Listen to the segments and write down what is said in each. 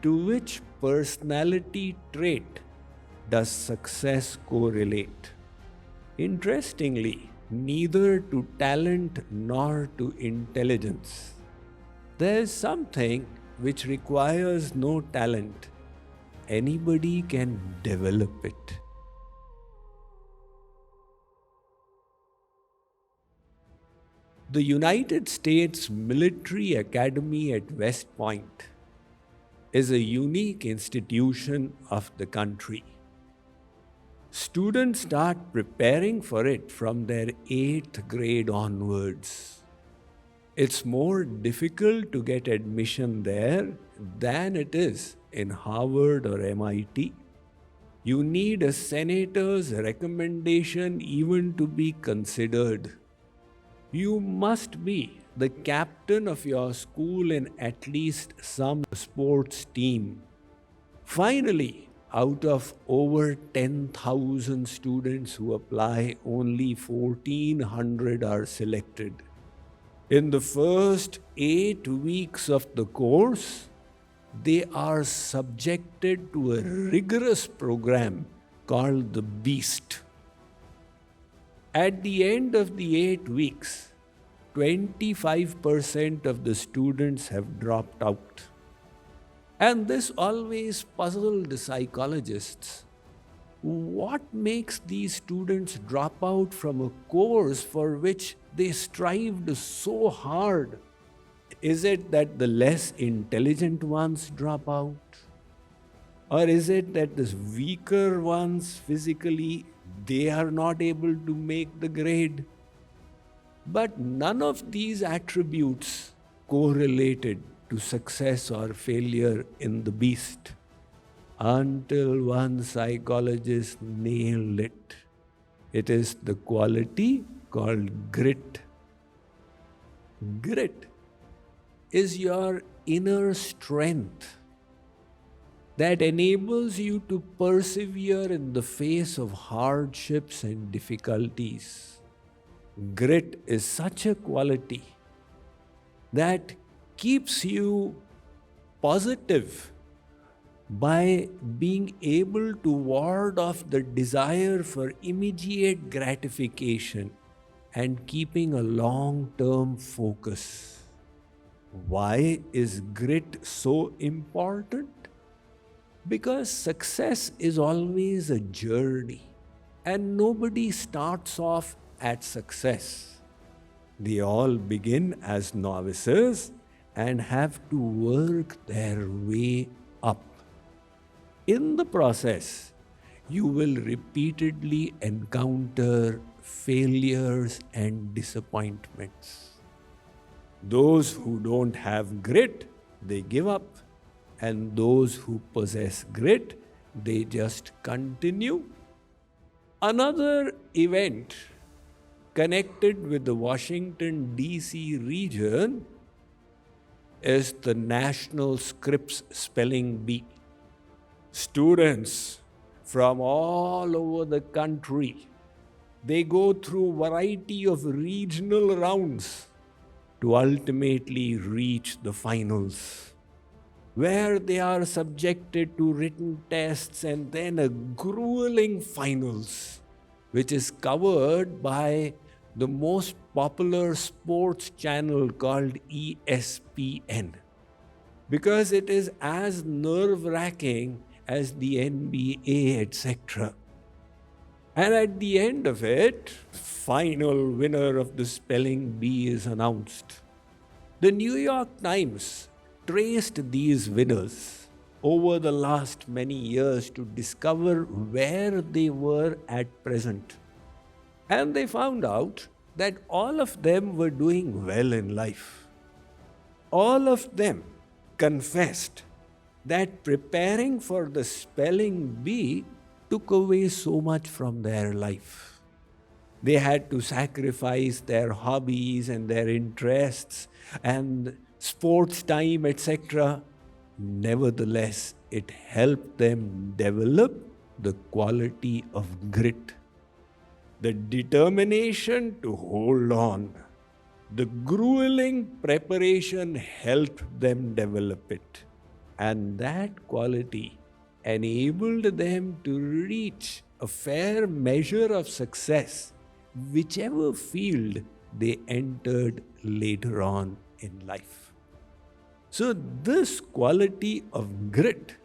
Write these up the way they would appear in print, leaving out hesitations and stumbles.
To which personality trait does success correlate? Interestingly, neither to talent nor to intelligence. There is something which requires no talent. Anybody can develop it. The United States Military Academy at West Point is a unique institution of the country. Students start preparing for it from their 8th grade onwards. It's more difficult to get admission there than it is in Harvard or MIT. You need a senator's recommendation even to be considered. You must be the captain of your school in at least some sports team. Finally, out of over 10,000 students who apply, only 1,400 are selected. In the first 8 weeks of the course, they are subjected to a rigorous program called the Beast. At the end of the 8 weeks, 25% of the students have dropped out. And this always puzzled the psychologists. What makes these students drop out from a course for which they strived so hard? Is it that the less intelligent ones drop out? Or is it that the weaker ones physically, they are not able to make the grade? But none of these attributes correlated to success or failure in the Beast until one psychologist nailed it. It is the quality called grit. Grit is your inner strength that enables you to persevere in the face of hardships and difficulties. Grit is such a quality that keeps you positive by being able to ward off the desire for immediate gratification and keeping a long-term focus. Why is grit so important? Because success is always a journey, and nobody starts off at success. They all begin as novices and have to work their way up. In the process, you will repeatedly encounter failures and disappointments. Those who don't have grit, they give up. And those who possess grit, they just continue. Another event connected with the Washington, D.C. region is the National Scripps Spelling Bee. Students from all over the country, they go through a variety of regional rounds to ultimately reach the finals, where they are subjected to written tests and then a grueling finals, which is covered by the most popular sports channel called ESPN, because it is as nerve-wracking as the NBA, etc. And at the end of it, final winner of the spelling bee is announced. The New York Times traced these winners over the last many years to discover where they were at present. And they found out that all of them were doing well in life. All of them confessed that preparing for the spelling bee took away so much from their life. They had to sacrifice their hobbies and their interests and sports time, etc. Nevertheless, it helped them develop the quality of grit, the determination to hold on. The grueling preparation helped them develop it. And that quality enabled them to reach a fair measure of success, whichever field they entered later on in life. So, this quality of grit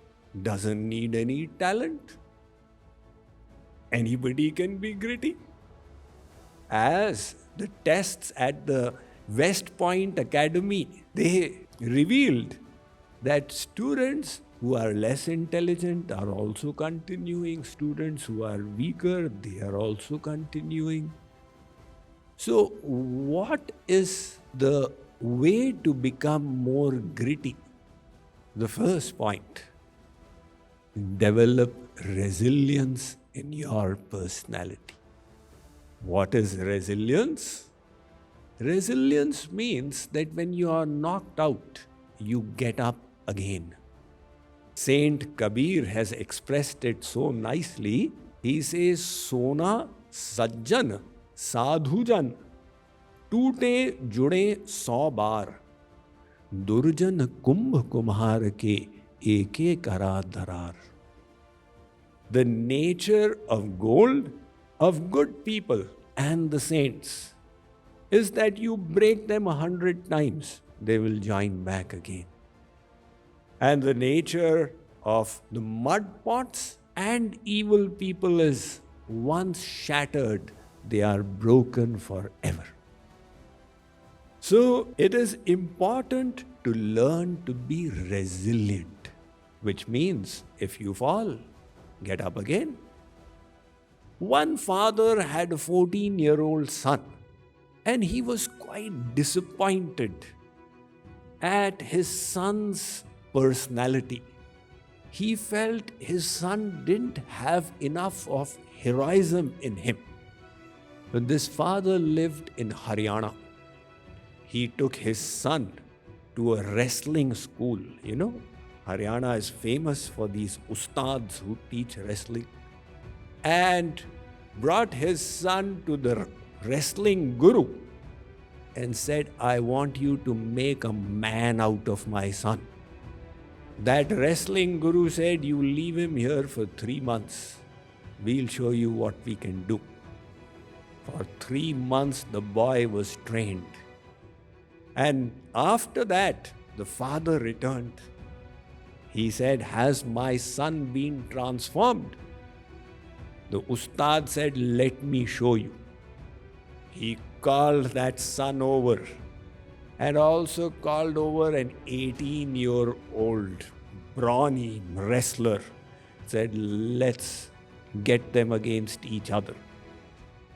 doesn't need any talent. Anybody can be gritty. As the tests at the West Point Academy, they revealed that students who are less intelligent are also continuing, students who are weaker, they are also continuing. So, what is the way to become more gritty? The first point: develop resilience in your personality. What is resilience? Resilience means that when you are knocked out, you get up again. Saint Kabir has expressed it so nicely. He says, Sona sajjan sadhujan टूटे जुड़े 100 बार दुर्जन कुंभ कुम्हार के एके करा दरार. The nature of gold, of good people and the saints, is that you break them 100 times, they will join back again. And the nature of the mud pots and evil people is, once shattered, they are broken forever. So it is important to learn to be resilient, which means if you fall, get up again. One father had a 14-year-old son, and he was quite disappointed at his son's personality. He felt his son didn't have enough of heroism in him. But this father lived in Haryana. He took his son to a wrestling school. You know, Haryana is famous for these ustads who teach wrestling. And brought his son to the wrestling guru and said, I want you to make a man out of my son. That wrestling guru said, you leave him here for 3 months. We'll show you what we can do. For 3 months, the boy was trained. And after that, the father returned. He said, has my son been transformed? The ustad said, let me show you. He called that son over and also called over an 18-year-old brawny wrestler. Said, let's get them against each other.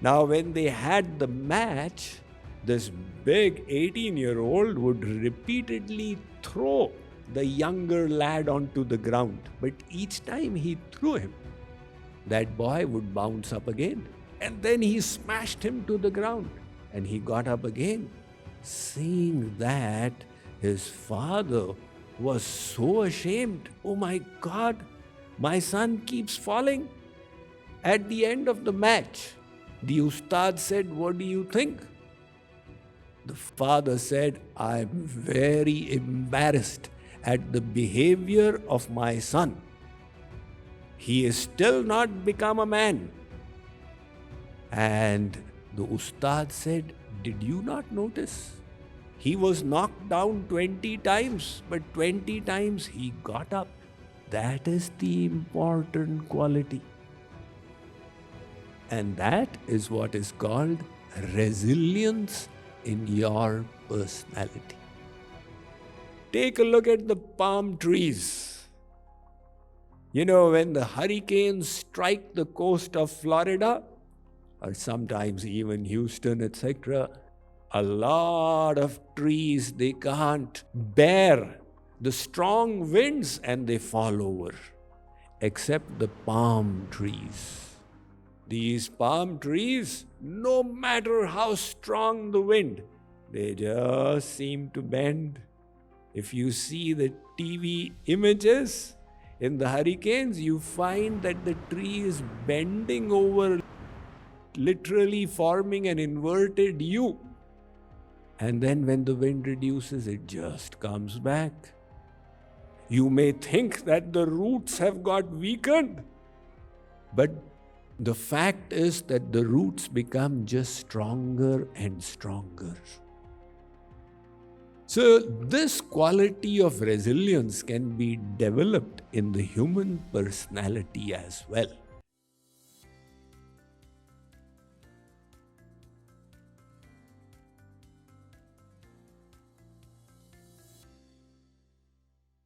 Now, when they had the match, this big 18-year-old would repeatedly throw the younger lad onto the ground. But each time he threw him, that boy would bounce up again. And then he smashed him to the ground. And he got up again. Seeing that, his father was so ashamed. Oh my God, my son keeps falling. At the end of the match, the ustad said, what do you think? The father said, I'm very embarrassed at the behavior of my son. He is still not become a man. And the ustad said, did you not notice? He was knocked down 20 times, but 20 times he got up. That is the important quality. And that is what is called resilience in your personality. Take a look at the palm trees. You know, when the hurricanes strike the coast of Florida, or sometimes even Houston, etc., a lot of trees, they can't bear the strong winds and they fall over, except the palm trees. These palm trees, no matter how strong the wind, they just seem to bend. If you see the TV images in the hurricanes, you find that the tree is bending over, literally forming an inverted U. And then when the wind reduces, it just comes back. You may think that the roots have got weakened, but the fact is that the roots become just stronger and stronger. So this quality of resilience can be developed in the human personality as well.